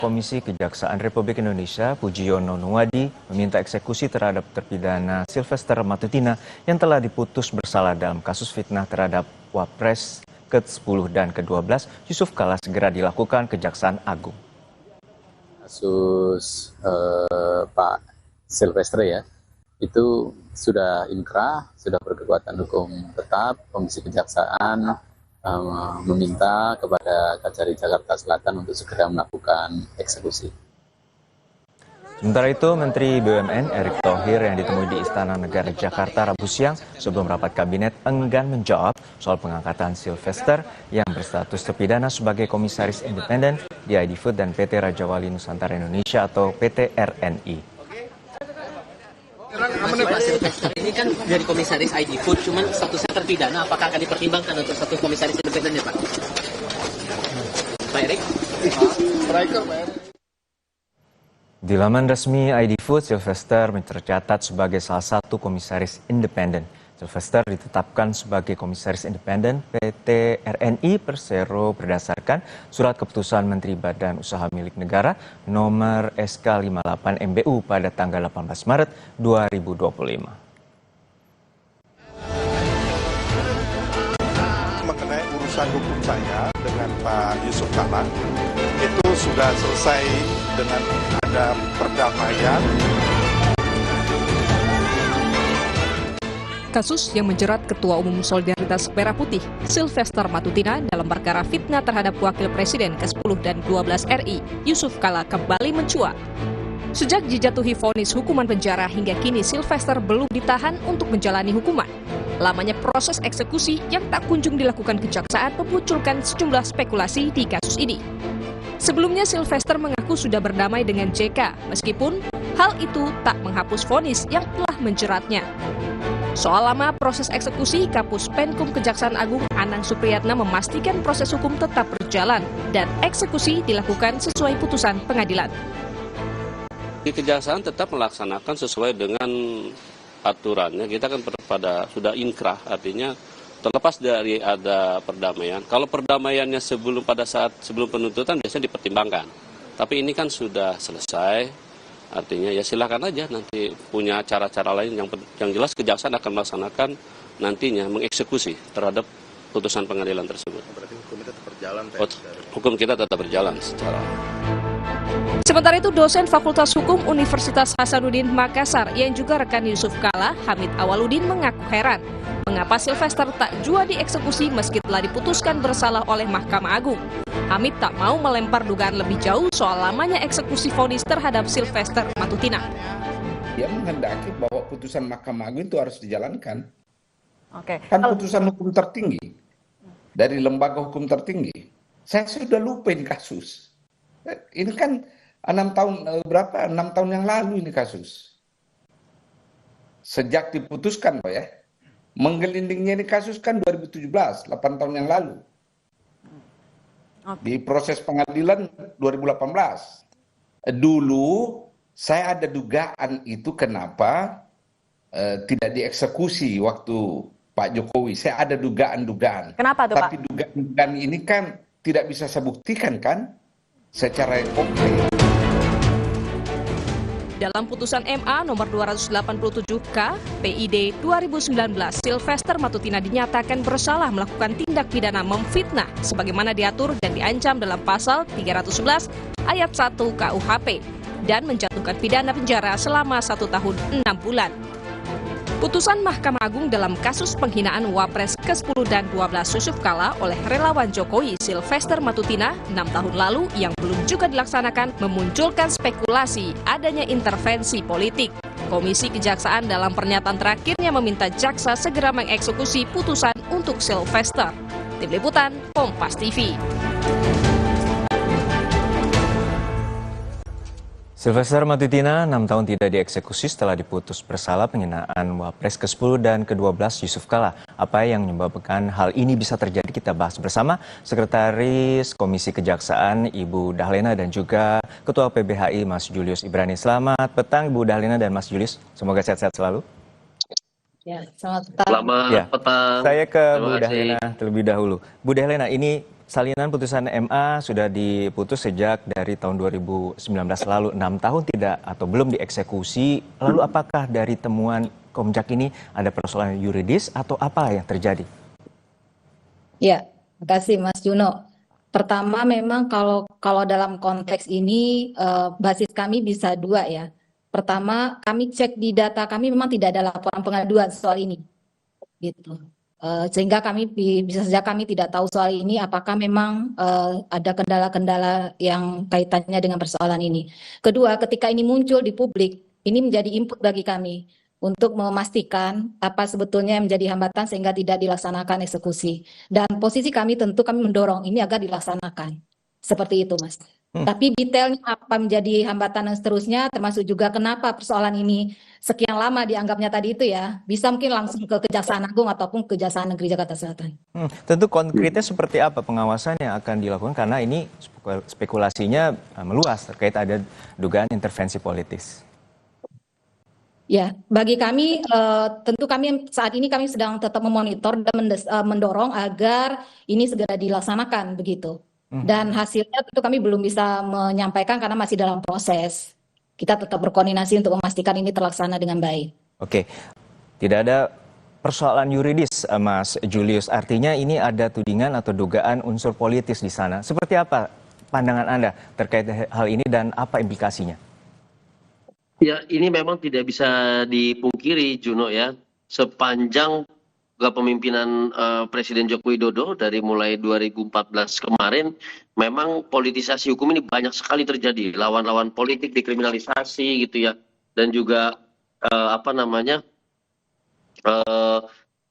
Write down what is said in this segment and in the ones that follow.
Komisi Kejaksaan Republik Indonesia Pujiyono Nuwadi meminta eksekusi terhadap terpidana Sylvester Matutina yang telah diputus bersalah dalam kasus fitnah terhadap Wapres ke-10 dan ke-12 Yusuf Kala segera dilakukan Kejaksaan Agung. Kasus Pak Sylvester ya, itu sudah inkrah, sudah berkekuatan hukum tetap. Komisi Kejaksaan meminta kepada Kajari Jakarta Selatan untuk segera melakukan eksekusi. Sementara itu, Menteri BUMN Erick Thohir yang ditemui di Istana Negara Jakarta Rabu siang sebelum rapat kabinet enggan menjawab soal pengangkatan Sylvester yang berstatus terpidana sebagai komisaris independen di ID Food dan PT Raja Wali Nusantara Indonesia atau PT RNI. Ini kan dari komisaris ID Food, cuman statusnya terpidana. Apakah akan dipertimbangkan untuk status komisaris independen ya Pak? Pak Erik? Di laman resmi ID Food, Sylvester tercatat sebagai salah satu komisaris independen. Sylvester ditetapkan sebagai komisaris independen PT RNI Persero berdasarkan surat keputusan Menteri Badan Usaha Milik Negara nomor SK 58 MBU pada tanggal 18 Maret 2025. Mengenai urusan hukum saya dengan Pak Yusuf Kala, itu sudah selesai dengan ada perdamaian. Kasus yang menjerat Ketua Umum Solidaritas Merah Putih, Sylvester Matutina dalam perkara fitnah terhadap Wakil Presiden ke-10 dan 12 RI, Yusuf Kala kembali mencuat. Sejak dijatuhi vonis hukuman penjara hingga kini Sylvester belum ditahan untuk menjalani hukuman. Lamanya proses eksekusi yang tak kunjung dilakukan kejaksaan memunculkan sejumlah spekulasi di kasus ini. Sebelumnya Sylvester mengaku sudah berdamai dengan JK, meskipun hal itu tak menghapus vonis yang telah menjeratnya. Soal lama proses eksekusi, Kapus Penkum Kejaksaan Agung Anang Supriyatna memastikan proses hukum tetap berjalan dan eksekusi dilakukan sesuai putusan pengadilan. Di Kejaksaan tetap melaksanakan sesuai dengan aturannya. Kita kan sudah inkrah, artinya terlepas dari ada perdamaian. Kalau perdamaiannya sebelum penuntutan biasanya dipertimbangkan. Tapi ini kan sudah selesai. Artinya ya silakan aja nanti punya cara-cara lain yang jelas Kejaksaan akan melaksanakan nantinya mengeksekusi terhadap putusan pengadilan tersebut. Berarti hukum kita tetap berjalan. Hukum kita tetap berjalan secara. Sementara itu dosen Fakultas Hukum Universitas Hasanuddin Makassar yang juga rekan Yusuf Kala, Hamid Awaludin mengaku heran mengapa Sylvester tak jua dieksekusi meski telah diputuskan bersalah oleh Mahkamah Agung. Hamid tak mau melempar dugaan lebih jauh soal lamanya eksekusi vonis terhadap Sylvester Matutina. Dia menghendaki bahwa putusan Mahkamah Agung itu harus dijalankan. Oke. Kan putusan hukum tertinggi dari lembaga hukum tertinggi. Saya sudah lupa ini kasus. Ini kan 6 tahun yang lalu ini kasus. Sejak diputuskan Pak ya. Menggelindingnya ini kasus kan 2017, 8 tahun yang lalu. Di proses pengadilan 2018. Dulu saya ada dugaan itu kenapa tidak dieksekusi waktu Pak Jokowi. Saya ada dugaan-dugaan. Kenapa tuh Pak? Tapi dugaan ini kan tidak bisa saya buktikan kan secara konkret. Dalam putusan MA nomor 287K PID 2019, Sylvester Matutina dinyatakan bersalah melakukan tindak pidana memfitnah sebagaimana diatur dan diancam dalam pasal 311 ayat 1 KUHP dan menjatuhkan pidana penjara selama 1 tahun 6 bulan. Putusan Mahkamah Agung dalam kasus penghinaan Wapres ke-10 dan 12 Yusuf Kala oleh relawan Jokowi Sylvester Matutina 6 tahun lalu yang belum juga dilaksanakan memunculkan spekulasi adanya intervensi politik. Komisi Kejaksaan dalam pernyataan terakhirnya meminta jaksa segera mengeksekusi putusan untuk Sylvester. Tim Liputan, Kompas TV. Sylvester Matutina 6 tahun tidak dieksekusi setelah diputus bersalah penghinaan Wapres ke-10 dan ke-12 Yusuf Kala. Apa yang menyebabkan hal ini bisa terjadi kita bahas bersama Sekretaris Komisi Kejaksaan Ibu Dahlena dan juga Ketua PBHI Mas Julius Ibrani. Selamat petang Ibu Dahlena dan Mas Julius. Semoga sehat-sehat selalu. Ya, selamat petang. Selamat petang. Saya ke Bu Dahlena terlebih dahulu. Bu Dahlena, ini salinan putusan MA sudah diputus sejak dari tahun 2019 lalu, 6 tahun tidak atau belum dieksekusi. Lalu apakah dari temuan Komjak ini ada persoalan yuridis atau apa yang terjadi? Ya, terima kasih Mas Juno. Pertama, memang kalau dalam konteks ini basis kami bisa dua ya. Pertama, kami cek di data kami memang tidak ada laporan pengaduan soal ini, gitu. Sehingga kami bisa saja kami tidak tahu soal ini apakah memang ada kendala-kendala yang kaitannya dengan persoalan ini. Kedua, ketika ini muncul di publik, ini menjadi input bagi kami untuk memastikan apa sebetulnya yang menjadi hambatan sehingga tidak dilaksanakan eksekusi. Dan posisi kami tentu kami mendorong ini agar dilaksanakan. Seperti itu, Mas. Tapi detailnya apa menjadi hambatan dan seterusnya, termasuk juga kenapa persoalan ini sekian lama dianggapnya tadi itu ya, bisa mungkin langsung ke Kejaksaan Agung ataupun Kejaksaan Negeri Jakarta Selatan. Tentu konkretnya seperti apa pengawasan yang akan dilakukan karena ini spekulasinya meluas terkait ada dugaan intervensi politis. Ya, bagi kami tentu kami saat ini kami sedang tetap memonitor dan mendorong agar ini segera dilaksanakan begitu. Dan hasilnya tentu kami belum bisa menyampaikan karena masih dalam proses. Kita tetap berkoordinasi untuk memastikan ini terlaksana dengan baik. Oke, tidak ada persoalan yuridis, Mas Julius. Artinya ini ada tudingan atau dugaan unsur politis di sana. Seperti apa pandangan Anda terkait hal ini dan apa implikasinya? Ya, ini memang tidak bisa dipungkiri, Juno ya. Sepanjang kepemimpinan Presiden Joko Widodo dari mulai 2014 kemarin, memang politisasi hukum ini banyak sekali terjadi. Lawan-lawan politik dikriminalisasi gitu ya, dan juga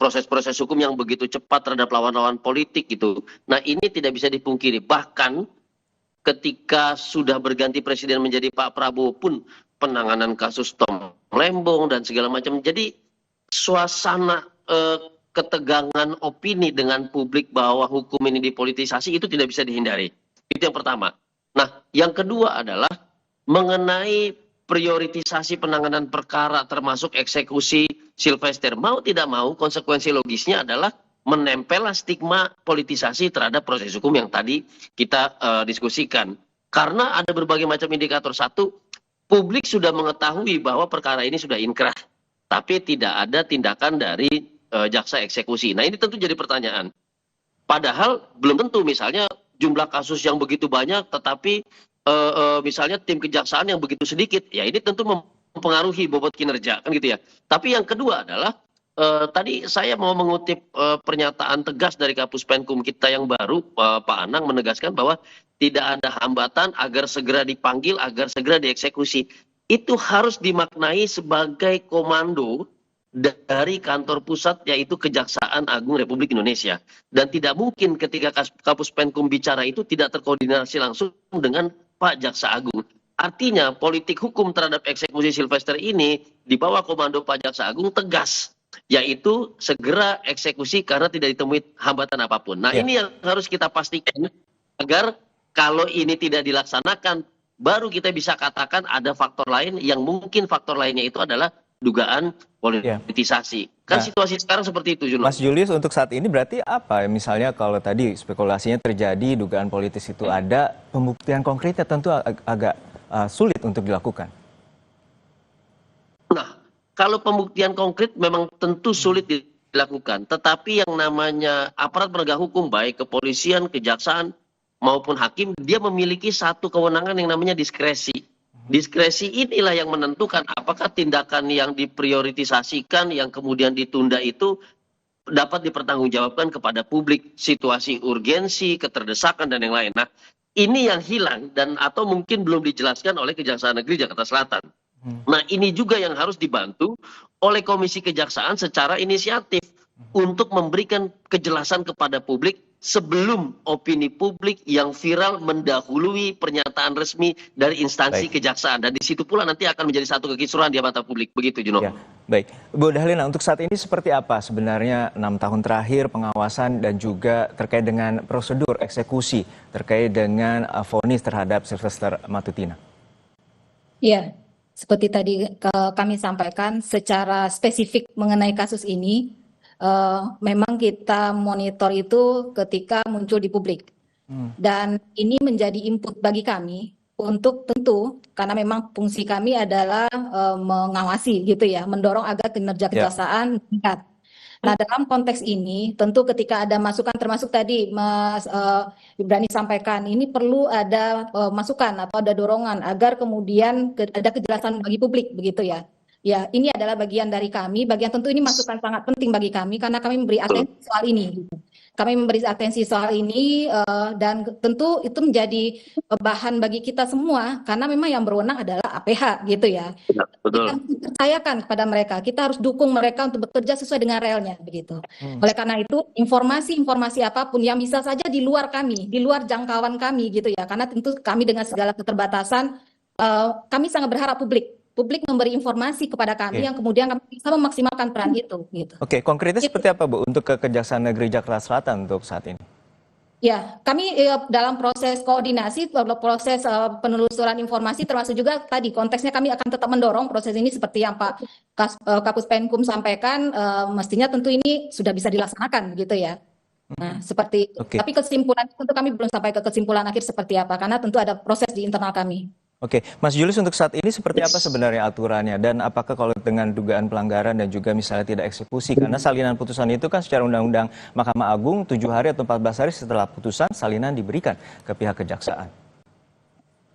proses-proses hukum yang begitu cepat terhadap lawan-lawan politik gitu. Nah, ini tidak bisa dipungkiri. Bahkan ketika sudah berganti presiden menjadi Pak Prabowo pun penanganan kasus Tom Lembong dan segala macam. Jadi suasana ketegangan opini dengan publik bahwa hukum ini dipolitisasi itu tidak bisa dihindari. Itu yang pertama. Nah, yang kedua adalah mengenai prioritisasi penanganan perkara termasuk eksekusi Sylvester. Mau tidak mau konsekuensi logisnya adalah menempel stigma politisasi terhadap proses hukum yang tadi kita diskusikan. Karena ada berbagai macam indikator. Satu, publik sudah mengetahui bahwa perkara ini sudah inkrah, tapi tidak ada tindakan dari jaksa eksekusi. Nah, ini tentu jadi pertanyaan. Padahal belum tentu, misalnya jumlah kasus yang begitu banyak, tetapi misalnya tim kejaksaan yang begitu sedikit, ya ini tentu mempengaruhi bobot kinerja, kan gitu ya. Tapi yang kedua adalah tadi saya mau mengutip pernyataan tegas dari Kapus Penkum kita yang baru, Pak Anang menegaskan bahwa tidak ada hambatan agar segera dipanggil, agar segera dieksekusi. Itu harus dimaknai sebagai komando dari kantor pusat, yaitu Kejaksaan Agung Republik Indonesia. Dan tidak mungkin ketika Kapus Penkum bicara itu tidak terkoordinasi langsung dengan Pak Jaksa Agung. Artinya politik hukum terhadap eksekusi Sylvester ini di bawah komando Pak Jaksa Agung tegas, yaitu segera eksekusi karena tidak ditemui hambatan apapun. Nah, ini yang harus kita pastikan agar kalau ini tidak dilaksanakan, baru kita bisa katakan ada faktor lain yang mungkin faktor lainnya itu adalah dugaan politisasi. Kan situasi sekarang seperti itu, Juno. Mas Julius, untuk saat ini berarti apa? Misalnya kalau tadi spekulasinya terjadi, dugaan politis itu ada, pembuktian konkretnya tentu agak sulit untuk dilakukan. Nah, kalau pembuktian konkret memang tentu sulit dilakukan. Tetapi yang namanya aparat penegak hukum, baik kepolisian, kejaksaan, maupun hakim, dia memiliki satu kewenangan yang namanya diskresi. Diskresi inilah yang menentukan apakah tindakan yang diprioritisasikan, yang kemudian ditunda itu dapat dipertanggungjawabkan kepada publik, situasi urgensi, keterdesakan, dan yang lain. Nah, ini yang hilang dan atau mungkin belum dijelaskan oleh Kejaksaan Negeri Jakarta Selatan. Nah, ini juga yang harus dibantu oleh Komisi Kejaksaan secara inisiatif untuk memberikan kejelasan kepada publik sebelum opini publik yang viral mendahului pernyataan resmi dari instansi kejaksaan. Dan di situ pula nanti akan menjadi satu kekisruhan di mata publik. Begitu, Juno. Ya, baik. Bu Dahliana, untuk saat ini seperti apa sebenarnya 6 tahun terakhir pengawasan dan juga terkait dengan prosedur eksekusi terkait dengan vonis terhadap Sylvester Matutina? Ya, seperti tadi kami sampaikan secara spesifik mengenai kasus ini, memang kita monitor itu ketika muncul di publik. Dan ini menjadi input bagi kami untuk tentu karena memang fungsi kami adalah mengawasi gitu ya, mendorong agar kinerja kejaksaan meningkat. Nah, dalam konteks ini tentu ketika ada masukan termasuk tadi Mas Ibrani sampaikan ini perlu ada masukan atau ada dorongan agar kemudian ada kejelasan bagi publik begitu ya. Ya, ini adalah bagian dari kami, bagian tentu ini masukan sangat penting bagi kami karena kami memberi atensi soal ini. Gitu. Kami memberi atensi soal ini dan tentu itu menjadi bahan bagi kita semua karena memang yang berwenang adalah APH gitu ya. Betul. Kita harus percayakan kepada mereka, kita harus dukung mereka untuk bekerja sesuai dengan relnya begitu. Oleh karena itu informasi-informasi apapun yang bisa saja di luar kami, di luar jangkauan kami gitu ya. Karena tentu kami dengan segala keterbatasan, kami sangat berharap publik memberi informasi kepada kami yang kemudian kami bisa memaksimalkan peran itu. Gitu. Oke, konkretnya seperti apa Bu untuk ke Kejaksaan Negeri Jakarta Selatan untuk saat ini? Ya, kami dalam proses koordinasi, proses penelusuran informasi, termasuk juga tadi konteksnya kami akan tetap mendorong proses ini seperti yang Pak Kapus Penkum sampaikan, mestinya tentu ini sudah bisa dilaksanakan, gitu ya. Nah, seperti itu. Tapi kesimpulan tentu kami belum sampai ke kesimpulan akhir seperti apa, karena tentu ada proses di internal kami. Oke, Mas Julius untuk saat ini seperti apa sebenarnya aturannya dan apakah kalau dengan dugaan pelanggaran dan juga misalnya tidak eksekusi karena salinan putusan itu kan secara undang-undang Mahkamah Agung 7 hari atau 14 hari setelah putusan salinan diberikan ke pihak kejaksaan.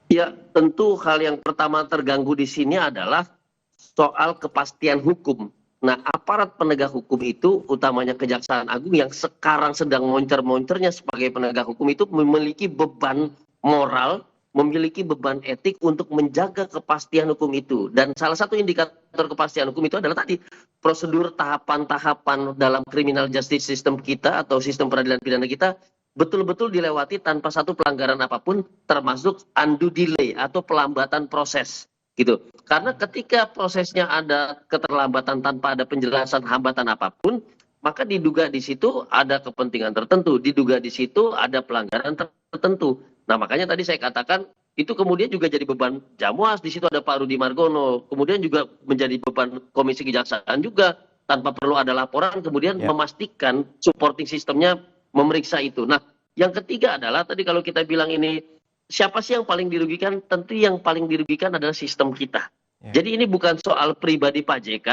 Ya, tentu hal yang pertama terganggu di sini adalah soal kepastian hukum. Nah, aparat penegak hukum itu, utamanya Kejaksaan Agung yang sekarang sedang moncer-moncernya sebagai penegak hukum itu memiliki beban moral, memiliki beban etik untuk menjaga kepastian hukum itu. Dan salah satu indikator kepastian hukum itu adalah tadi prosedur tahapan-tahapan dalam criminal justice system kita atau sistem peradilan pidana kita betul-betul dilewati tanpa satu pelanggaran apapun, termasuk undue delay atau pelambatan proses. Gitu. Karena ketika prosesnya ada keterlambatan tanpa ada penjelasan hambatan apapun, maka diduga di situ ada kepentingan tertentu, diduga di situ ada pelanggaran tertentu. Nah, makanya tadi saya katakan itu kemudian juga jadi beban Jamwas, di situ ada Pak Rudi Margono, kemudian juga menjadi beban Komisi Kejaksaan juga tanpa perlu ada laporan, kemudian memastikan supporting sistemnya memeriksa itu. Nah, yang ketiga adalah tadi kalau kita bilang ini siapa sih yang paling dirugikan? Tentu yang paling dirugikan adalah sistem kita. Jadi ini bukan soal pribadi Pak JK,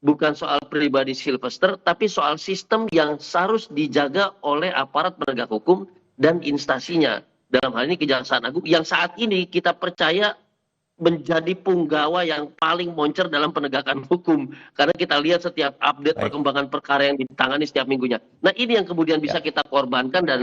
bukan soal pribadi Sylvester, tapi soal sistem yang harus dijaga oleh aparat penegak hukum dan instansinya. Dalam hal ini Kejaksaan Agung yang saat ini kita percaya menjadi punggawa yang paling moncer dalam penegakan hukum. Karena kita lihat setiap update perkembangan perkara yang ditangani setiap minggunya. Nah, ini yang kemudian bisa kita korbankan dan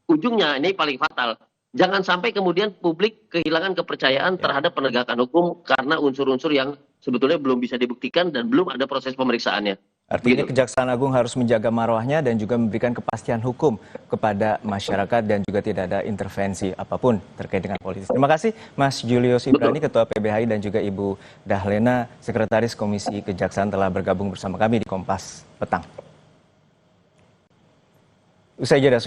ujungnya ini paling fatal. Jangan sampai kemudian publik kehilangan kepercayaan terhadap penegakan hukum karena unsur-unsur yang sebetulnya belum bisa dibuktikan dan belum ada proses pemeriksaannya. Artinya Kejaksaan Agung harus menjaga marwahnya dan juga memberikan kepastian hukum kepada masyarakat dan juga tidak ada intervensi apapun terkait dengan politik. Terima kasih Mas Julius Ibrani, Ketua PBHI dan juga Ibu Dahlena, Sekretaris Komisi Kejaksaan telah bergabung bersama kami di Kompas Petang. Usai jeda.